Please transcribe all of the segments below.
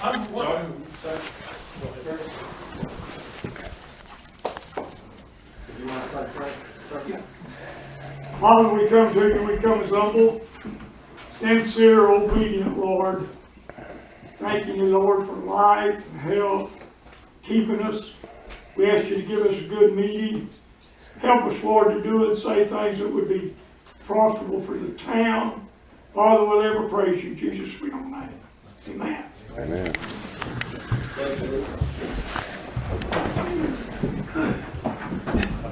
Father, we come to you, we come as humble, sincere, obedient, Lord. Thanking you, Lord, for life and health, keeping us. We ask you to give us a good meeting. Help us, Lord, to do and say things that would be profitable for the town. Father, we'll ever praise you. Jesus, we don't name. Amen. Amen.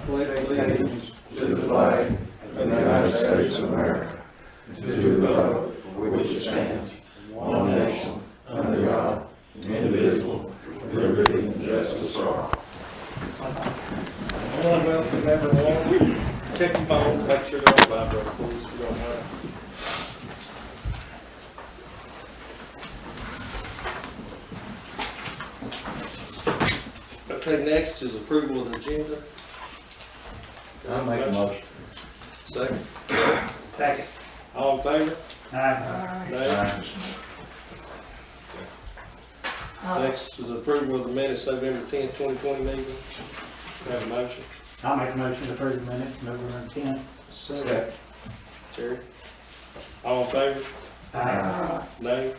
Allegiance to the flag of the United States of America, to the republic for which it stands, one nation, under God, indivisible, with liberty and justice for all. Welcome everyone. Check your phones, make sure they're on vibrate, please, if you don't mind. Okay, next is approval of the agenda. I'll make a motion. Second. Second. All in favor? Aye. Nay. Next is approval of the minutes, November 10, 2020 meeting. Have a motion. I'll make a motion to approve the minutes, November 10th. Second. Terry. All in favor? Aye. Nay.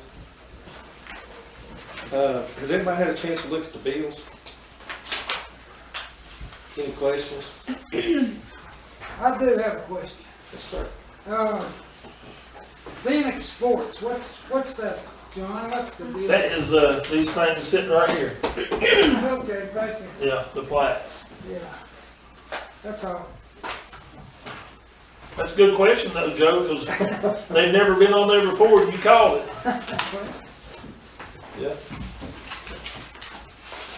Has everybody had a chance to look at the bills? Any questions? I do have a question. Yes, sir. Phoenix Sports, what's that, John? What's the deal? That is, these things sitting right here. Okay, thank you. Yeah, the plaques. Yeah. That's all. That's a good question though, Joe, because they've never been on there before and you called it. Yeah.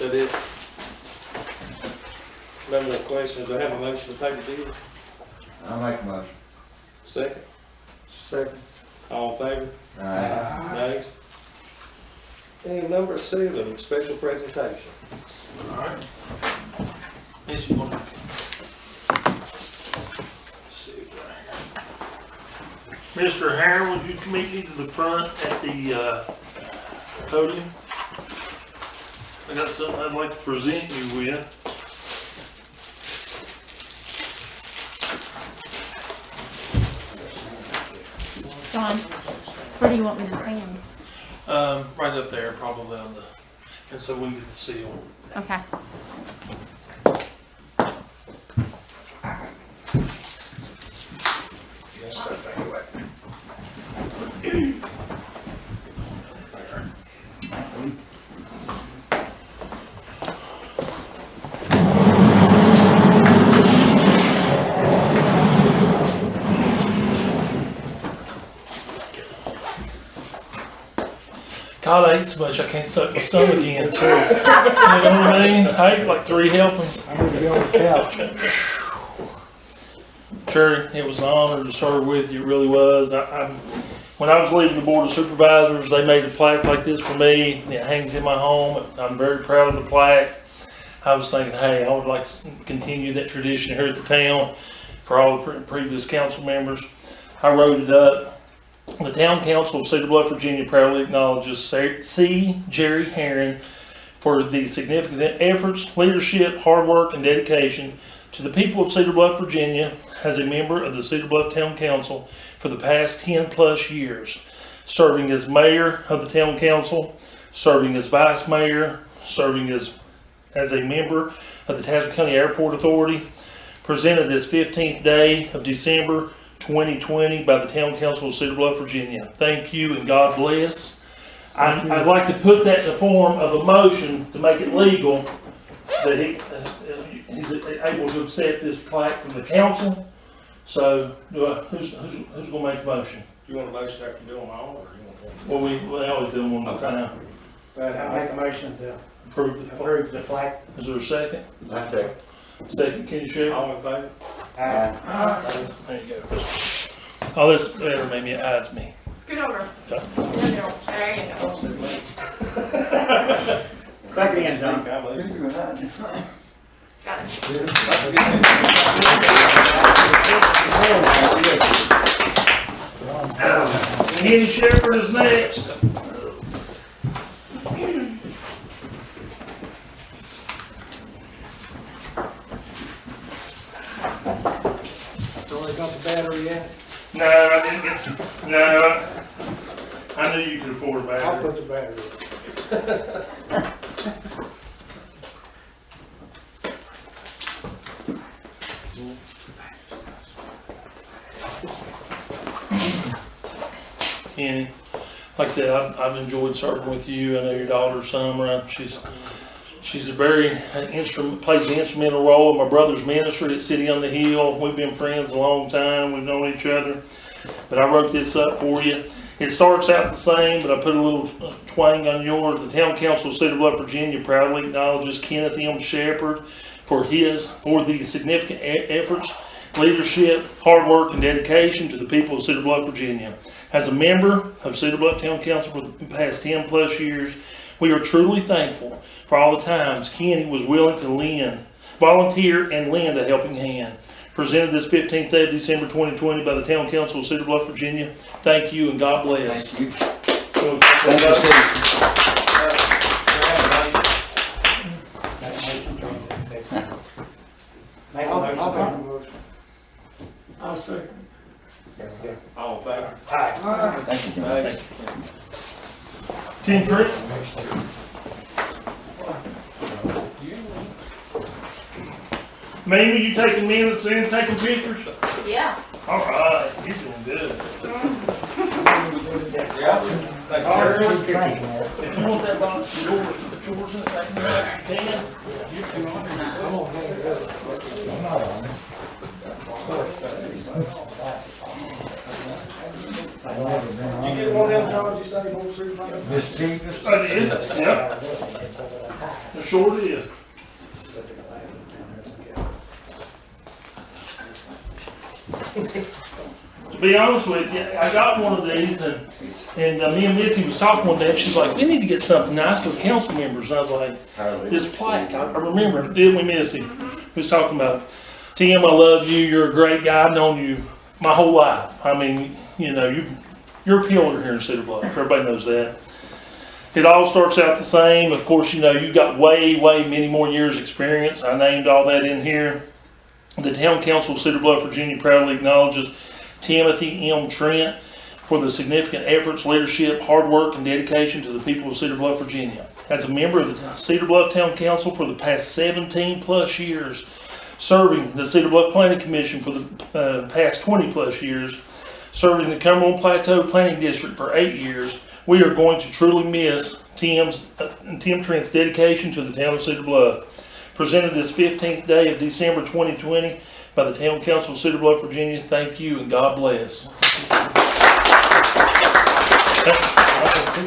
That it. No more questions. I have a motion to pay the bills. I'll make a motion. Second. Second. All in favor? Aye. Nays? And number 7, special presentation. All right. Yes, you want. Let's see right here. Mr. Harron, would you meet me to the front at the podium? I got something I'd like to present you with. John, where do you want me to stand? Right up there, probably on the, and so we can get the seal. Okay. God, I ate so much I can't suck my stomach in. Too. You know what I mean? I ate like 3 helpings. I'm gonna be on the couch. Sure, it was an honor to serve with you. It really was. When I was leaving the Board of Supervisors, they made a plaque like this for me. It hangs in my home. I'm very proud of the plaque. I was thinking, hey, I would like to continue that tradition here at the town for all the previous council members. I wrote it up. The Town Council of Cedar Bluff, Virginia proudly acknowledges C. Jerry Herron for the significant efforts, leadership, hard work, and dedication to the people of Cedar Bluff, Virginia as a member of the Cedar Bluff Town Council for the past 10 plus years, serving as mayor of the Town Council, serving as vice mayor, serving as a member of the Tazewell County Airport Authority, presented this 15th day of December 2020 by the Town Council of Cedar Bluff, Virginia. Thank you and God bless. I'd like to put that in the form of a motion to make it legal that he's able to accept this plaque from the council. So, who's going to make the motion? Do you want a motion after doing them all, or you want Well, we always do them one at a time. I'll make a motion to Approve the plaque. Is there a second? I take. Second, can you share? all in favor? Aye. There you go. Oh, this better maybe it hides me. Scoot over. There you go. Second again, John. Got it. Kenny Shepherd is next. No, I didn't get, no, I knew you could afford a I'll battery. put the battery. Kenny, like I said, I've enjoyed serving with you. I know your daughter Summer. She's a very plays an instrumental role in my brother's ministry at City on the Hill. We've been friends a long time. We've known each other. But I wrote this up for you. It starts out the same, but I put a little twang on yours. The Town Council of Cedar Bluff, Virginia proudly acknowledges Kenneth M. Shepherd for the significant efforts, leadership, hard work, and dedication to the people of Cedar Bluff, Virginia. As a member of Cedar Bluff Town Council for the past 10 plus years, we are truly thankful for all the times Kenny was willing to volunteer and lend a helping hand. Presented this 15th day of December 2020 by the Town Council of Cedar Bluff, Virginia. Thank you and God bless. Thank you. So, Thank you, Steve. Make a motion. I'll second. All in favor? Aye. Thank you, John. Tim Trent? Mamie, you taking minutes and taking pictures? Yeah. All right, you're doing good. If you want that box, it's yours. It's yours in it right now. You can. You You get one of them jobs you say, Board Supervisor? I did, yep. It sure did. To be honest with you, I got one of these and me and Missy was talking one day and she's like, we need to get something nice for the council members. And I was like, this plaque, I remember, didn't we, Missy? We was talking about, Tim, I love you, you're a great guy, I've known you my whole life. I mean, you know, you're a pillar here in Cedar Bluff, everybody knows that. It all starts out the same. Of course, you know, you got way many more years experience. I named all that in here. The Town Council of Cedar Bluff, Virginia proudly acknowledges Timothy M. Trent for the significant efforts, leadership, hard work, and dedication to the people of Cedar Bluff, Virginia. As a member of the Cedar Bluff Town Council for the past 17 plus years, serving the Cedar Bluff Planning Commission for the past 20 plus years, serving the Cumberland Plateau Planning District for 8 years, we are going to truly miss Tim Trent's dedication to the town of Cedar Bluff. Presented this 15th day of December 2020 by the Town Council of Cedar Bluff, Virginia. Thank you and God bless.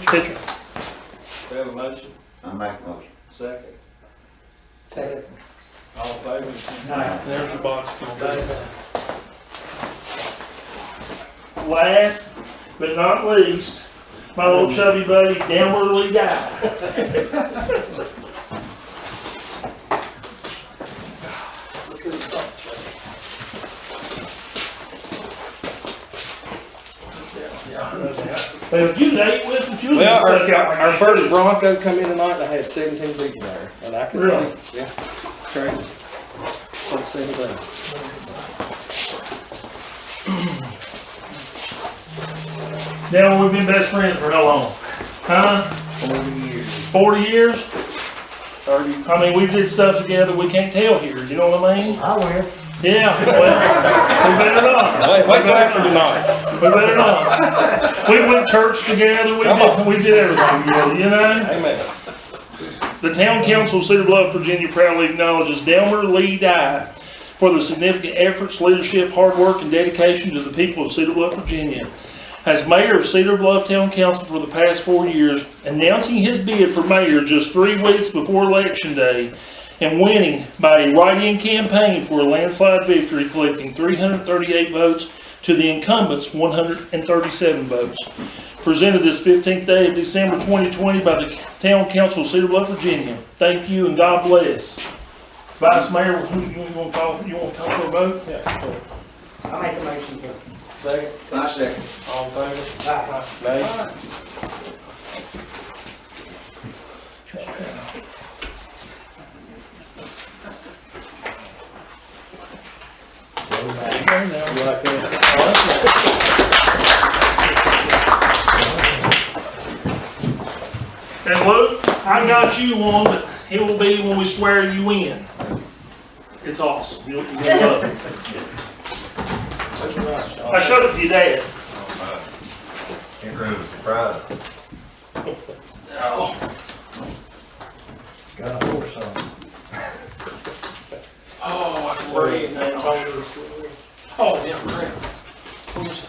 Picture. We have a motion, I make a motion. second. Second. All in favor? Aye. There's your box. Last but not least, my little chubby buddy, Denver Lee Guy. Well, if you late with it, you Well, stuck out like our that, first too. Bronco come in tonight and I had 17 people there. And I could, Really? yeah, crazy. Don't see anything. Now we've been best friends for how long? Huh? 40 years? 30. I mean, we did stuff together we can't tell here, you know what I mean? I will. Yeah, well, we better not. Wait till after tonight. We better not. We went to church together, we did everything together, you know? Amen. The Town Council of Cedar Bluff, Virginia proudly acknowledges Delmer Lee Dye for the significant efforts, leadership, hard work, and dedication to the people of Cedar Bluff, Virginia. As mayor of Cedar Bluff Town Council for the past 4 years, announcing his bid for mayor just 3 weeks before Election Day, and winning by a write-in campaign for a landslide victory, collecting 338 votes to the incumbent's 137 votes. Presented this 15th day of December 2020 by the Town Council of Cedar Bluff, Virginia. Thank you and God bless. Vice Mayor, who you want to call for a vote? Yeah, sure. I make a motion to. Second. I second. All in favor? Aye. Nay. You like that? And look, I got you one, but it will be when we swear you in. It's awesome. You'll love it. I showed it to your dad. Can't ruin the surprise. Oh, Got a horse on. I can breathe now. Oh, yeah, great. Where's,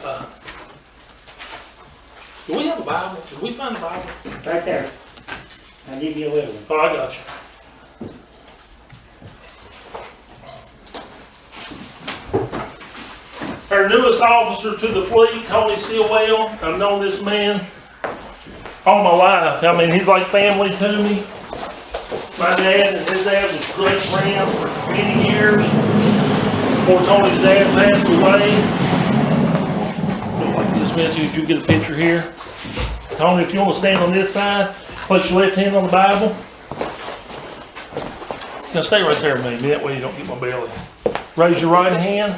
do we have a Bible? Did we find the Bible? Right there. I'll give you a little one. Oh, I got you. Our newest officer to the fleet, Tony Stillwell. I've known this man all my life. I mean, he's like family to me. My dad and his dad was great friends for many years before Tony's dad passed away. Look like this, Missy, if you get a picture here. Tony, if you want to stand on this side, place your left hand on the Bible. Now stay right there with me, that way you don't get my belly. Raise your right hand.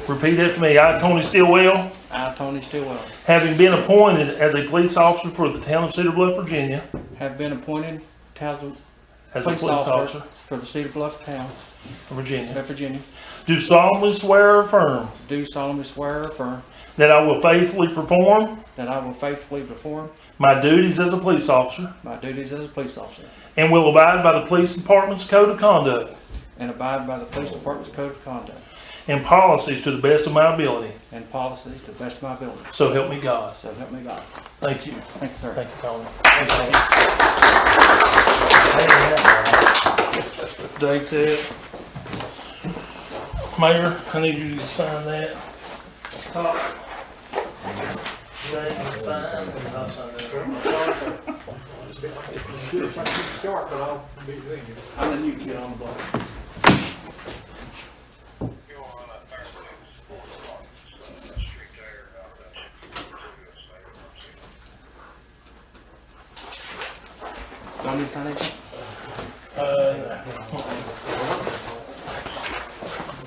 Repeat after me. I, Tony Stillwell, I, Tony Stillwell, having been appointed as a police officer for the town of Cedar Bluff, Virginia, have been appointed as a as a police police officer officer for the Cedar Bluff town of Virginia, of Virginia, do solemnly swear or affirm do solemnly swear or affirm that I will faithfully perform that I will faithfully perform my duties as a police officer my duties as a police officer and will abide by the police department's code of conduct and abide by the police department's code of conduct and policies to the best of my ability. and policies to the best of my ability. So help me God. So help me God. Thank you. Thank you, sir. Thank you, Tony. Date that. Mayor, I need you to sign that. Top. Date and sign, and I'll sign that. I'm the new kid on the block. Do I need to sign anything?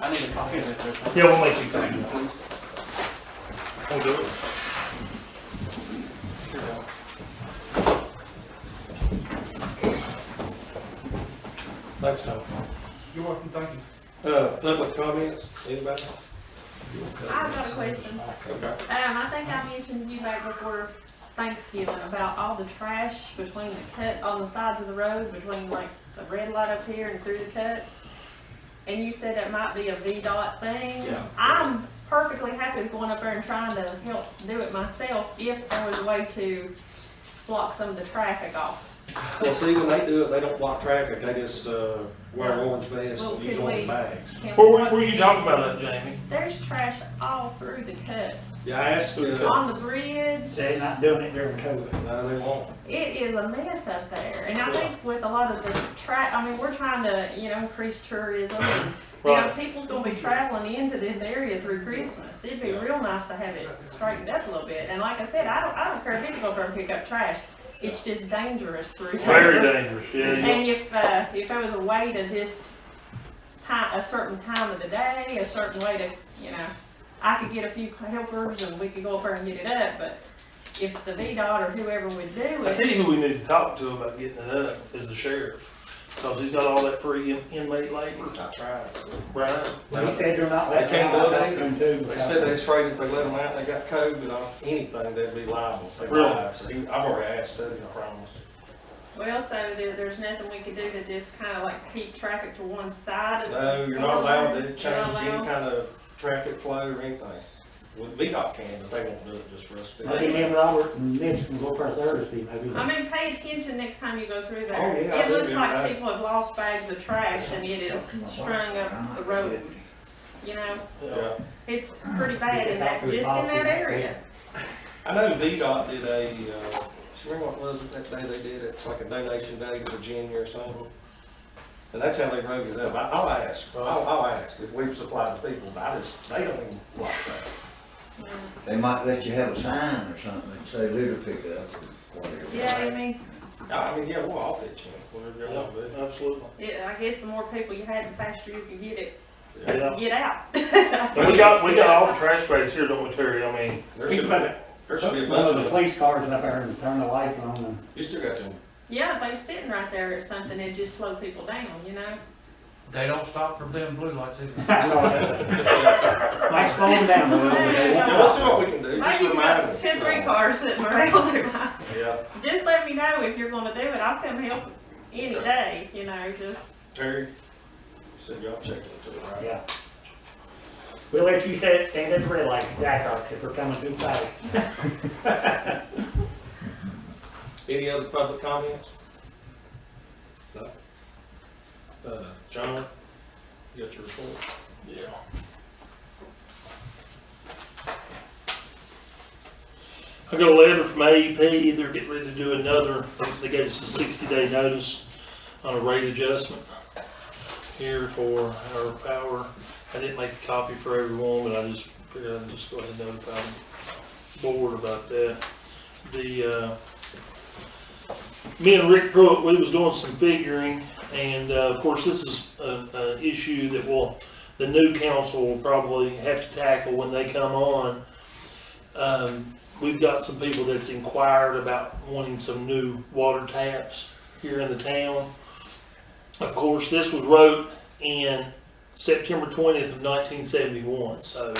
I need a copy of it. Yeah, we'll make you copy. We'll do it. Thanks, Tom. You're welcome, thank you. Public comments, anybody? I've got a question. Okay. I think I mentioned to you back before Thanksgiving about all the trash between the cut, on the sides of the road, between like the red light up here and through the cuts. And you said that might be a VDOT thing. Yeah. I'm perfectly happy with going up there and trying to help do it myself if there was a way to block some of the traffic off. Well, see, when they do it, they don't block traffic, they just, wear an orange vest Well, and use could orange we- bags. Can Where we- were you talking about that, Jamie? There's trash all through the cuts. Yeah, I asked, On the bridge. They're not doing it during COVID. no, they won't. It is a mess up there, and I think with a lot of the I mean, we're trying to, increase tourism. And, Right. people's gonna be traveling into this area through Christmas. It'd be real nice to have it straightened up a little bit. And like I said, I don't care if you go there and pick up trash. It's just dangerous through there. Very dangerous, yeah. And if there was a way to just a certain time of the day, a certain way to, I could get a few helpers and we could go up there and get it up, but if the VDOT or whoever would do I it. tell you who we need to talk to about getting it up is the sheriff. Cause he's got all that free inmate labor. I tried. Right. He said they're not They letting can't do them it. take them too. They said they're afraid if they let them out, they got COVID on anything, they'd be liable. if they Really? lied. So I've already asked Study, I promise. Well, so there's nothing we could do to just kind of like keep traffic to one side of. No, you're not allowed to change You're not any allowed? kind of traffic flow or anything. Well, VDOT can, but they won't do it just for us to do. Maybe me and Robert and Mitch can go for Thursday, maybe. I mean, pay attention next time you go through there. Oh, yeah, I It do, looks like yeah. people have lost bags of trash and it is strung up the road. Yeah. It's pretty bad in that, just in that area. I know VDOT did a, remember what was it that day they did it? It's like a donation day to Virginia or something. And that's how they wrote it up. I'll ask, I'll ask if we've supplied the people, but they don't even block that. They might let you have a sign or something, and say litter pickup or whatever. Yeah, I mean, I mean, yeah, we'll all pitch in, whatever you want to do. Absolutely. I guess the more people you had, the faster you can get it Yeah. get out. We got all the trash bags here, don't we, Terry? I mean, There We should put be, it- there should be a One bunch of the of, police cars up there and turn the lights on and. you still got them. Yeah, they was sitting right there or something, it just slowed people down, you know? They don't stop from them blue lights either. Might slow them down a little bit. Yeah, we'll see what we can do, just Maybe you remind got me. 2, 3 cars sitting around there. Yeah, Just let me know if you're gonna do it, I'll come help any day, you know, just. Terry, you said y'all checking into it, right? Yeah. We'll let you stand at the red light, Jack Rocks, if we're coming too fast. Any other public comments? No? John, you got your report? yeah. I got a letter from AEP, they're getting ready to do another, they gave us a 60-day notice on a rate adjustment here for our power. I didn't make a copy for everyone, but I just figured I'd just go ahead and notify the board about that. Me and Rick Pruitt, we was doing some figuring, and of course, this is an issue that the new council will probably have to tackle when they come on. We've got some people that's inquired about wanting some new water taps here in the town. Of course, this was wrote in September 20th of 1971, so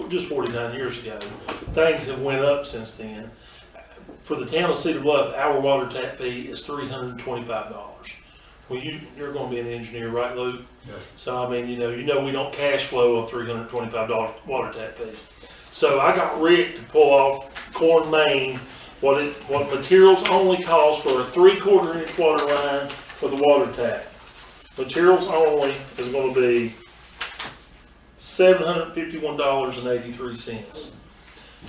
just 49 years ago. Things have went up since then. For the town of Cedar Bluff, our water tap fee is $325. Well, you're going to be an engineer, right, Luke? Yes. So I mean, you know we don't cash flow on $325 water tap fee. So I got Rick to pull off Corn Main what materials only cost for a 3/4 inch water line for the water tap. Materials only is going to be $751.83.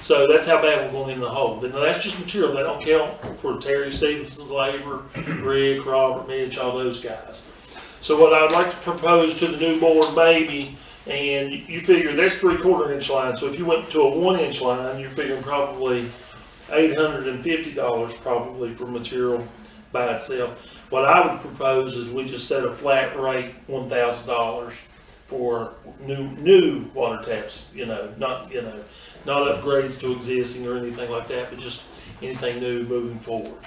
So that's how bad we're going in the hole. Now that's just material. They don't count for Terry Stevenson's labor, Rick, Robert, Mitch, all those guys. So what I'd like to propose to the new board maybe, and you figure that's 3/4 inch line. So if you went to a 1 inch line, you're figuring probably $850 probably for material by itself. What I would propose is we just set a flat rate, $1,000 for new water taps, not upgrades to existing or anything like that, but just anything new moving forward.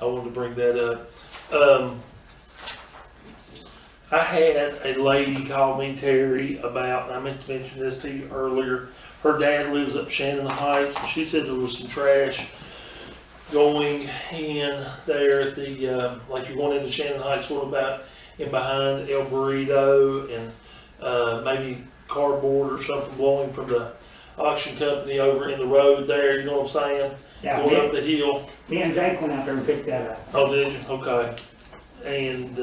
I wanted to bring that up. I had a lady call me, Terry, about, and I meant to mention this to you earlier, her dad lives up Shannon Heights, and she said there was some trash going in there at the, like you're going into Shannon Heights, sort of about in behind El Burrito, and maybe cardboard or something blowing from the auction company over in the road there, you know what I'm saying? Yeah, Going up the hill. me and Jake went out there and picked that up. Oh, did you? Okay. And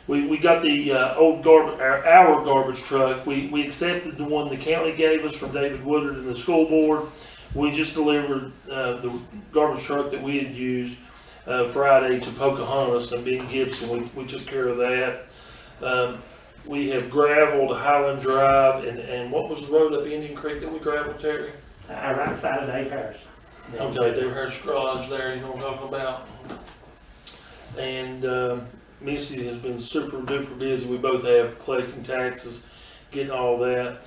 we got the old garbage, our garbage truck. We accepted the one the county gave us from David Woodard and the school board. We just delivered the garbage truck that we had used Friday to Pocahontas and Ben Gibson. We took care of that. We have gravelled Highland Drive, and what was the road up Indian Creek that we gravelled, Terry? Right side of Dave Harris. Okay, Dave Harris Garage there, you know what I'm talking about? And Missy has been super duper busy. We both have collecting taxes, getting all that.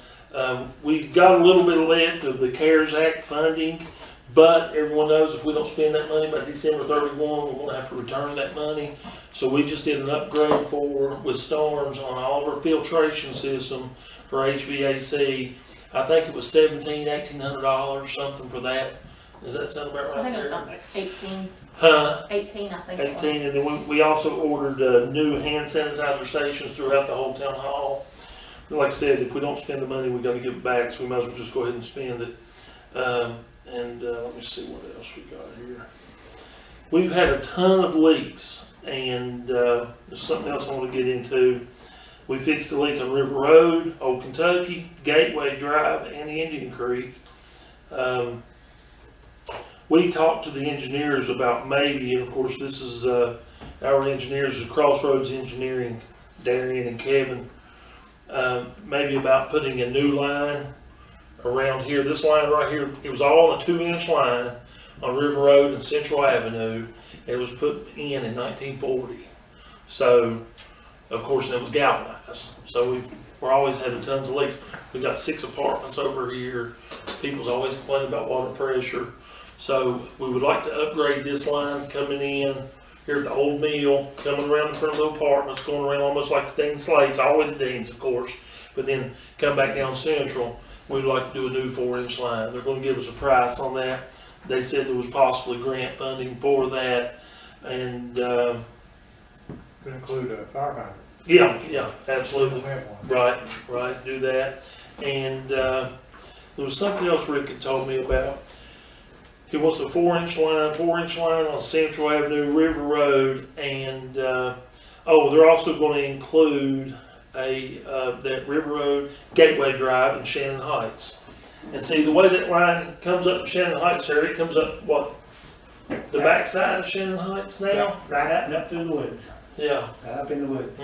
We've got a little bit left of the CARES Act funding, but everyone knows if we don't spend that money by December 31, we're going to have to return that money. So we just did an upgrade with storms on all of our filtration system for HVAC. I think it was $1,800, something for that. Does that sound about I right think it was there? about like 18, Huh? 18, I think. it was. 18, and then we also ordered new hand sanitizer stations throughout the whole town hall. Like I said, if we don't spend the money, we got to give it back, so we might as well just go ahead and spend it. Let me see what else we got here. We've had a ton of leaks, and there's something else I want to get into. We fixed a leak on River Road, Old Kentucky, Gateway Drive, and Indian Creek. We talked to the engineers about maybe, and of course this is our engineers is Crossroads Engineering, Darian and Kevin, maybe about putting a new line around here. This line right here, it was all on a 2-inch line on River Road and Central Avenue. It was put in 1940. So, of course, it was galvanized. So we're always having tons of leaks. We got 6 apartments over here. People's always complaining about water pressure. So we would like to upgrade this line coming in here at the old mill, coming around in front of the apartments, going around almost like the Dean Slates, all the way to Dean's, of course, but then come back down Central. We'd like to do a new 4-inch line. They're gonna give us a price on that. They said there was possibly grant funding for that, and, Could include a fire hydrant. yeah, absolutely. We have one. Right, do that. And, there was something else Rick had told me about. He wants a 4-inch line on Central Avenue, River Road, and, they're also gonna include that River Road Gateway Drive in Shannon Heights. And see, the way that line comes up in Shannon Heights there, it comes up, what, the backside of Shannon Heights now? Right up and up through the woods, Yeah. right up in the woods.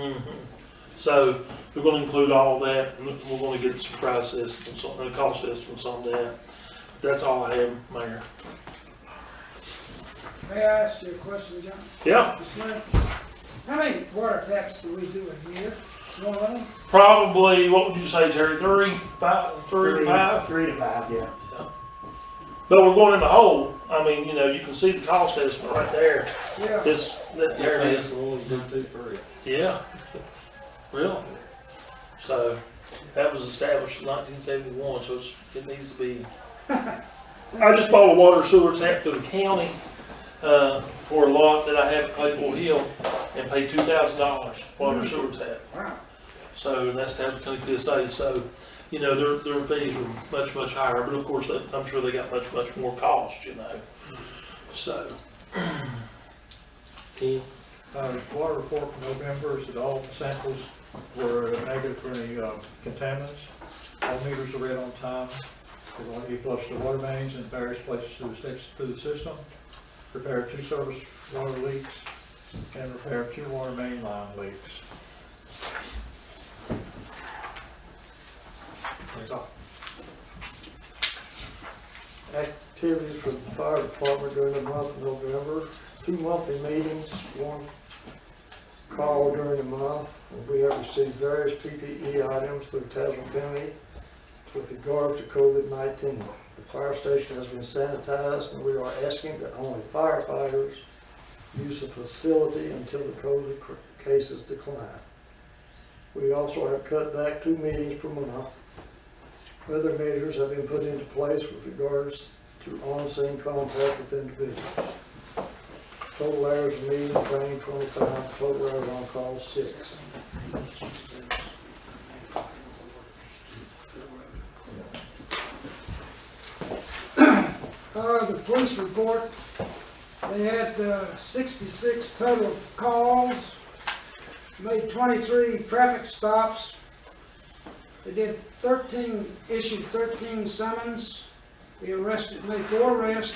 So, we're gonna include all that, and we're gonna get some price estimates, and cost estimates on that. That's all I have, Mayor. May I ask you a question, John? Yeah, Mr. Mayor? How many water taps do we do a year? One of them? probably, what would you say, Terry, 3 to 5? 3 to 5, yeah. But we're going in the hole. I mean, you can see the cost estimate right there. Yeah. There it is. Yeah, really. So, that was established in 1971, so it needs to be. I just bought a water sewer tap to the county, for a lot that I have at Claypool Hill, and paid $2,000 water sewer tap. Wow. So, and that's Tazewell County PSA, so, their fees are much, much higher, but of course, I'm sure they got much, much more cost, so. Water report from November is that all samples were negative for any contaminants. All meters are read on time. He flushed the water mains in various places through the system, repaired 2 service water leaks, and repaired 2 water main line leaks. That's all. Activities for the fire department during the month of November, 2 monthly meetings, 1 call during the month. We have received various PPE items through Tazewell County with regards to COVID-19. The fire station has been sanitized, and we are asking that only firefighters use the facility until the COVID cases decline. We also have cut back 2 meetings per month. Other measures have been put into place with regards to on-scene contact with individuals. Total hours of meeting, training 25, total hours on call 6. The police report, they had 66 total calls, made 23 traffic stops. They did issued 13 summons. They made 4 arrests.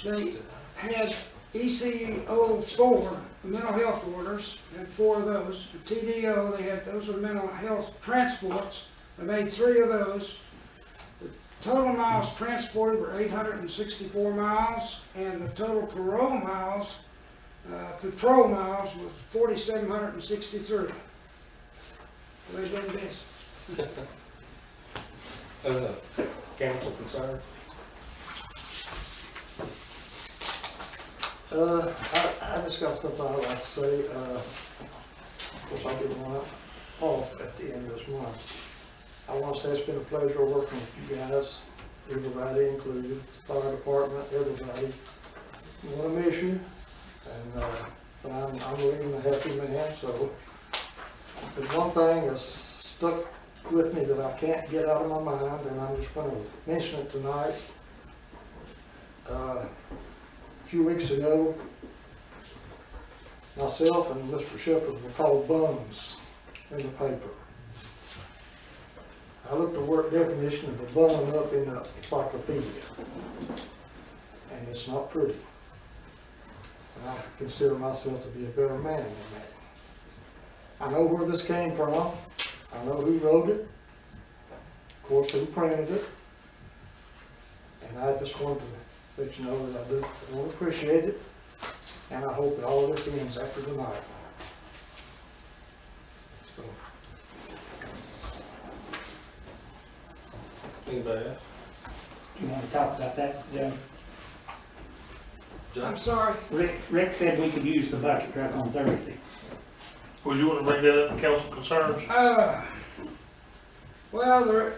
They had ECO 4, mental health orders, had 4 of those. The TDO, those were mental health transports. They made 3 of those. The total miles transported were 864 miles, and the total patrol miles was 4,763. They've been busy. Council concern? I just got something I'd like to say. Of course, I'll get one off at the end of this month. I want to say it's been a pleasure working with you guys, everybody included, the fire department, everybody. We're on a mission, and but I'm leaving a happy man. So there's one thing that's stuck with me that I can't get out of my mind, and I'm just going to mention it tonight. A few weeks ago, myself and Mr. Shepherd were called bums in the paper. I looked the word definition of a bum up in the encyclopedia, and it's not pretty. And I consider myself to be a better man than that. I know where this came from. I know who wrote it, of course who printed it, and I just wanted to let you know that I do appreciate it, and I hope that all of this ends after tonight. So, Anybody else? You wanna talk about that, Joe? I'm sorry. Rick said we could use the bucket truck on Thursday. Would you want to bring that up in council concerns? Well,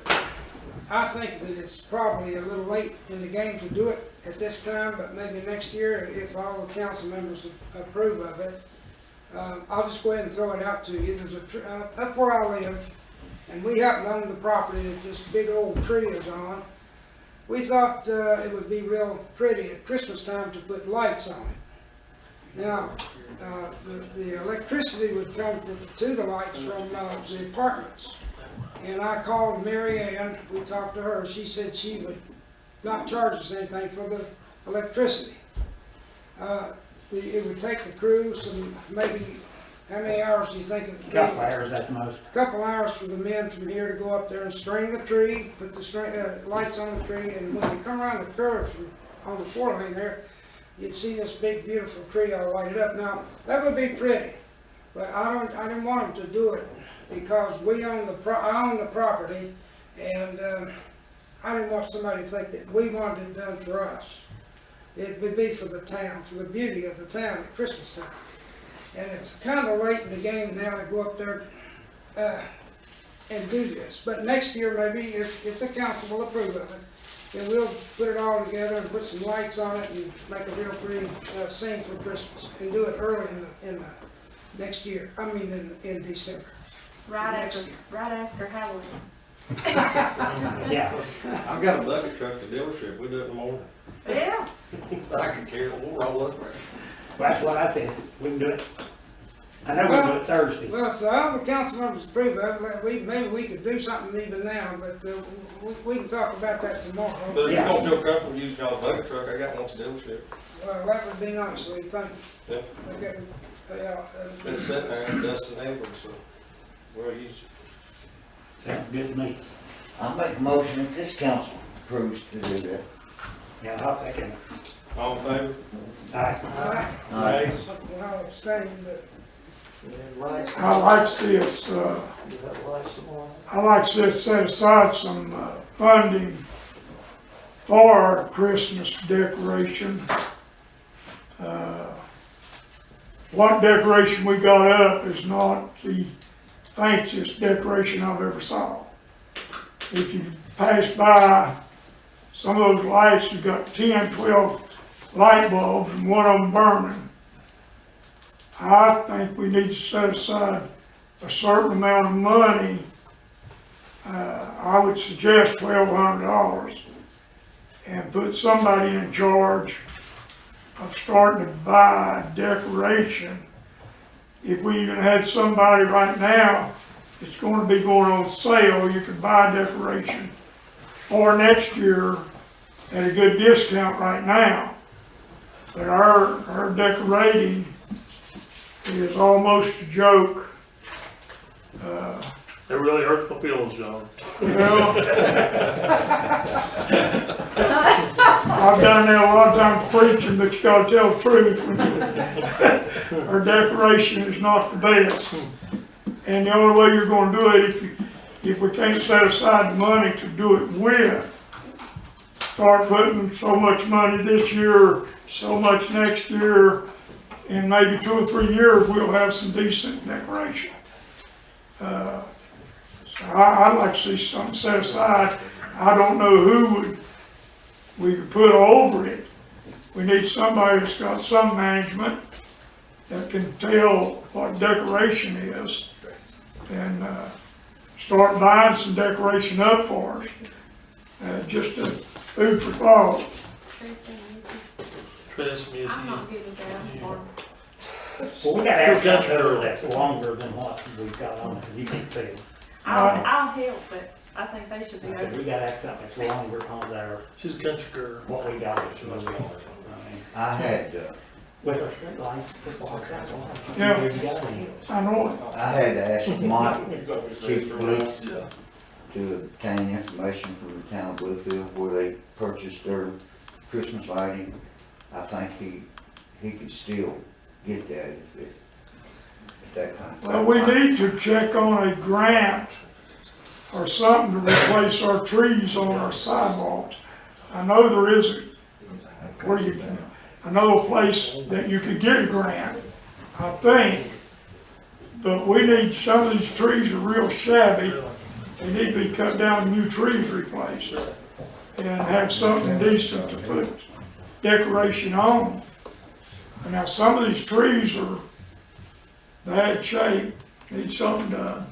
I think that it's probably a little late in the game to do it at this time, but maybe next year, if all the council members approve of it. I'll just go ahead and throw it out to you. There's up where I live, and we happen to own the property that this big old tree is on. We thought it would be real pretty at Christmas time to put lights on it. Now, the electricity would come to the lights from the apartments. And I called Mary Ann, we talked to her, she said she would not charge us anything for the electricity. It would take the crew some, maybe, how many hours do you think it would be? Couple hours at the most. Couple hours for the men from here to go up there and string the tree, put the lights on the tree, and when you come around the curve on the 4-lane there, you'd see this big beautiful tree all lighted up. Now, that would be pretty, but I didn't want them to do it because I own the property, and I didn't want somebody to think that we wanted it done for us. It would be for the town, for the beauty of the town at Christmas time. And it's kind of late in the game now to go up there and do this. But next year, maybe, if the council will approve of it, then we'll put it all together and put some lights on it and make a real pretty scene for Christmas. And do it early in the next year, in December. Right after Halloween. Yeah. I've got a bucket truck at the dealership, we do it in the morning. Yeah. I can carry it, we'll roll up there. Well, that's what I said, we can do it. I know we can do it Thursday. Well, if all the council members approve of it, maybe we could do something even now, but we can talk about that tomorrow. But if you don't feel comfortable using y'all's bucket truck, I got one at the dealership. Well, that would be nice, Lee, thank you. Yeah. Okay. Been sitting there and dusting Edwards, so we'll use it. Sounds good to me. I make a motion that this council approves to do that. Yeah, I'll second it. All in favor? Aye. Aye. I'll abstain, but I like this, I like to set aside some funding for Christmas decoration. What decoration we got up is not the fanciest decoration I've ever saw. If you pass by some of those lights, you've got 10, 12 light bulbs and one of them burning. I think we need to set aside a certain amount of money. I would suggest $1,200 and put somebody in charge of starting to buy decoration. If we even had somebody right now, it's going to be going on sale, you can buy decoration for next year at a good discount right now. But our decorating is almost a joke. It really hurts my feelings, John. Well, I've done that a lot of times preaching, but you gotta tell the truth. Our decoration is not the best. And the only way you're gonna do it, if we can't set aside the money to do it with, start putting so much money this year, so much next year, in maybe 2 or 3 years, we'll have some decent decoration. So I'd like to see something set aside. I don't know who we could put over it. We need somebody that's got some management that can tell what decoration is and start buying some decoration up for us. Just a food for thought. Trust me, I'm not good with that. Well, we gotta have something over that's longer than what we've got on it, you can see it. I'll help, but I think they should be I said, over. we gotta have something that's longer on there, she's a country girl. what we got is longer. I mean, I had, with our street lights, it's all that. Yeah. You got any? I know it. I had to ask Mike, Chief of Police, Yeah. to obtain information from the town of Bluefield where they purchased their Christmas lighting. I think he could still get that if that kind of. Well, we need to check on a grant or something to replace our trees on our sidewalks. I know there is where you can, I know a place that you could get a grant, I think. But we need, some of these trees are real shabby. They need to be cut down, new trees replaced. And have something decent to put decoration on. And now some of these trees are bad shape, need something done.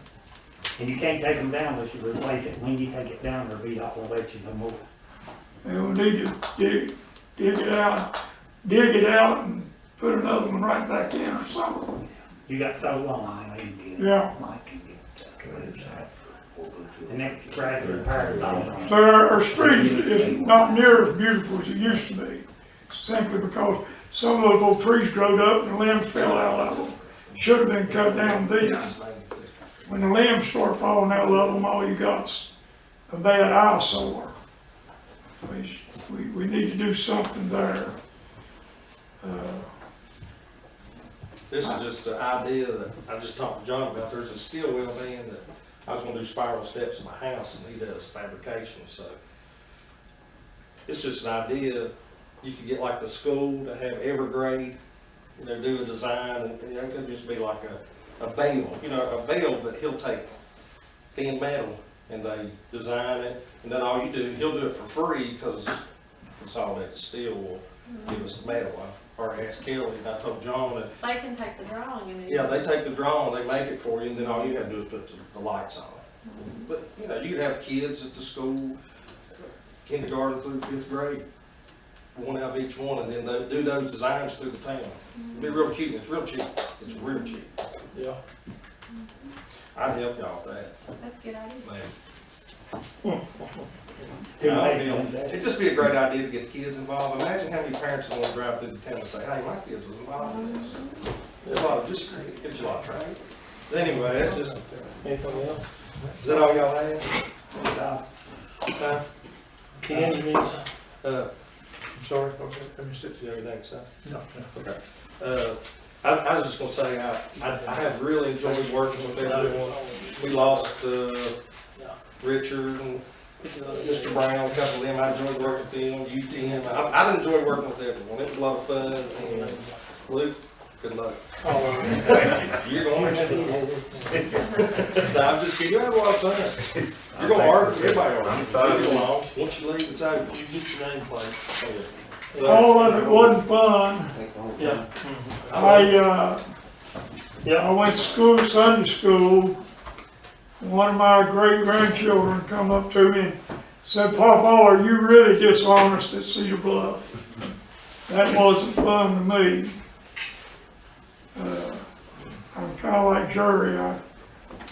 And you can't take them down unless you replace it. When you take it down, they'll be not gonna let you no more. And we need to dig it out and put another one right back in or something. You got so long, Yeah. and that drag your tires on. So our street is not near as beautiful as it used to be, simply because some of those old trees growed up and the limbs fell out of them. Should have been cut down then. When the limbs start falling out of them, all you got's a bad eyesore. We need to do something there. This is just an idea that I just talked to John about. There's a steel wheel man that I was gonna do spiral steps in my house, and he does fabrication, so. It's just an idea. You could get like the school to have Evergrade, do a design, and it could just be like a bale, a bale, but he'll take thin metal and they design it, and then all you do, he'll do it for free, because Consolidated Steel will give us metal. I already asked Kelly, and I told John that, They can take the drawing and then. yeah, they take the drawing, they make it for you, and then all you have to do is put the lights on it. But, you could have kids at the school, kindergarten through 5th grade, one out of each one, and then they do those designs through the town. It'd be real cute, it's real cheap, it's real cheap. Yeah. I'd help y'all with that. That's a good idea. It'd just be a great idea to get the kids involved. Imagine how many parents would want to drive through the town and say, hey, my kids was involved in this. There's a lot of, just get you a lot of traffic. But anyway, that's just, Anything else? is that all y'all have? Ken, you need something? I'm sorry, I missed it. You have anything to say? No. Okay. I was just gonna say, I have really enjoyed working with everyone. We lost, Richard and Mr. Brown, a couple of them. I enjoyed working with them, you, Tim. I enjoyed working with everyone. It was a lot of fun. And Luke, good luck. You're going to. No, I'm just kidding. You have a lot of fun. You're going to argue. Everybody will. Once you leave, it's over. You get your name plate. All of it wasn't fun. Yeah. I went to school, Sunday school. One of my great-grandchildren come up to me and said, Papa, are you really dishonest at Cedar Bluff? That wasn't fun to me. I'm kind of like Jerry. I'm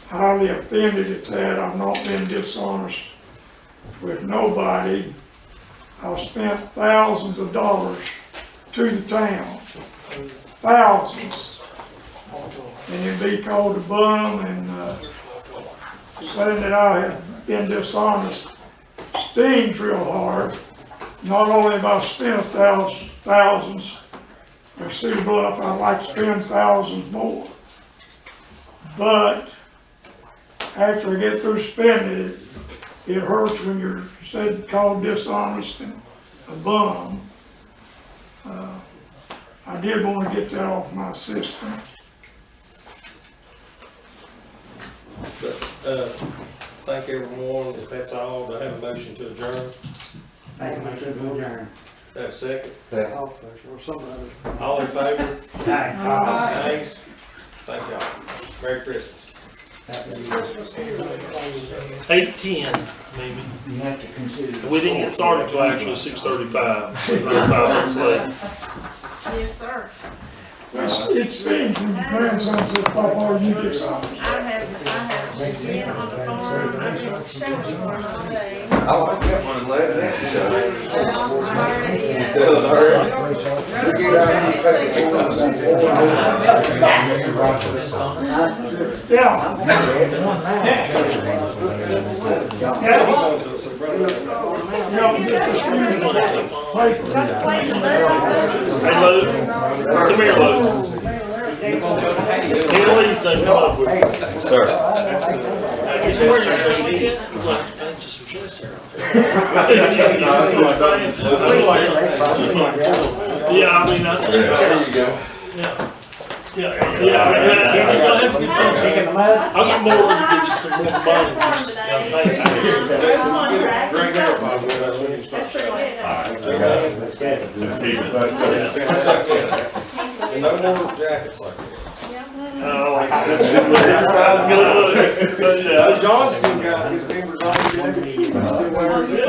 highly offended at that. I've not been dishonest with nobody. I've spent thousands of dollars to the town. Thousands. And it'd be called a bum and saying that I have been dishonest stings real hard. Not only have I spent thousands for Cedar Bluff, I'd like to spend thousands more. But after I get through spending it, it hurts when you're called dishonest and a bum. I did want to get that off my system. But, thank everyone. If that's all, do I have a motion to adjourn? Make a motion to adjourn. Have a second? Or something. All in favor? Aye. Thanks. Thank y'all. Merry Christmas. 8:10, maybe. You have to consider. We didn't get started until actually 6:35. We were 5 minutes late. Yes, sir. It stings when your grandson says, Papa, are you dishonest? I have been on the farm, I've been showing farm all day. I like that one, let that show. Well, I'm already, Sell it already. You get out here, take it. Hey, Lou, come here, Lou. He at least done come up with it. Sir. Did you wear your shirt like this? You're like, man, just some chest hair. Yeah, I mean, I see There that. you go. Yeah. Yeah, yeah. You'll have to get Kick in some. the mud? I'll get more to get you some more money. Just kind of thing. Greg Airpod, that's when you start selling. Let's get it. Just keep it that way. And no more jackets like that. Oh, that's good. But yeah. John still got his members on, he's still wearing it.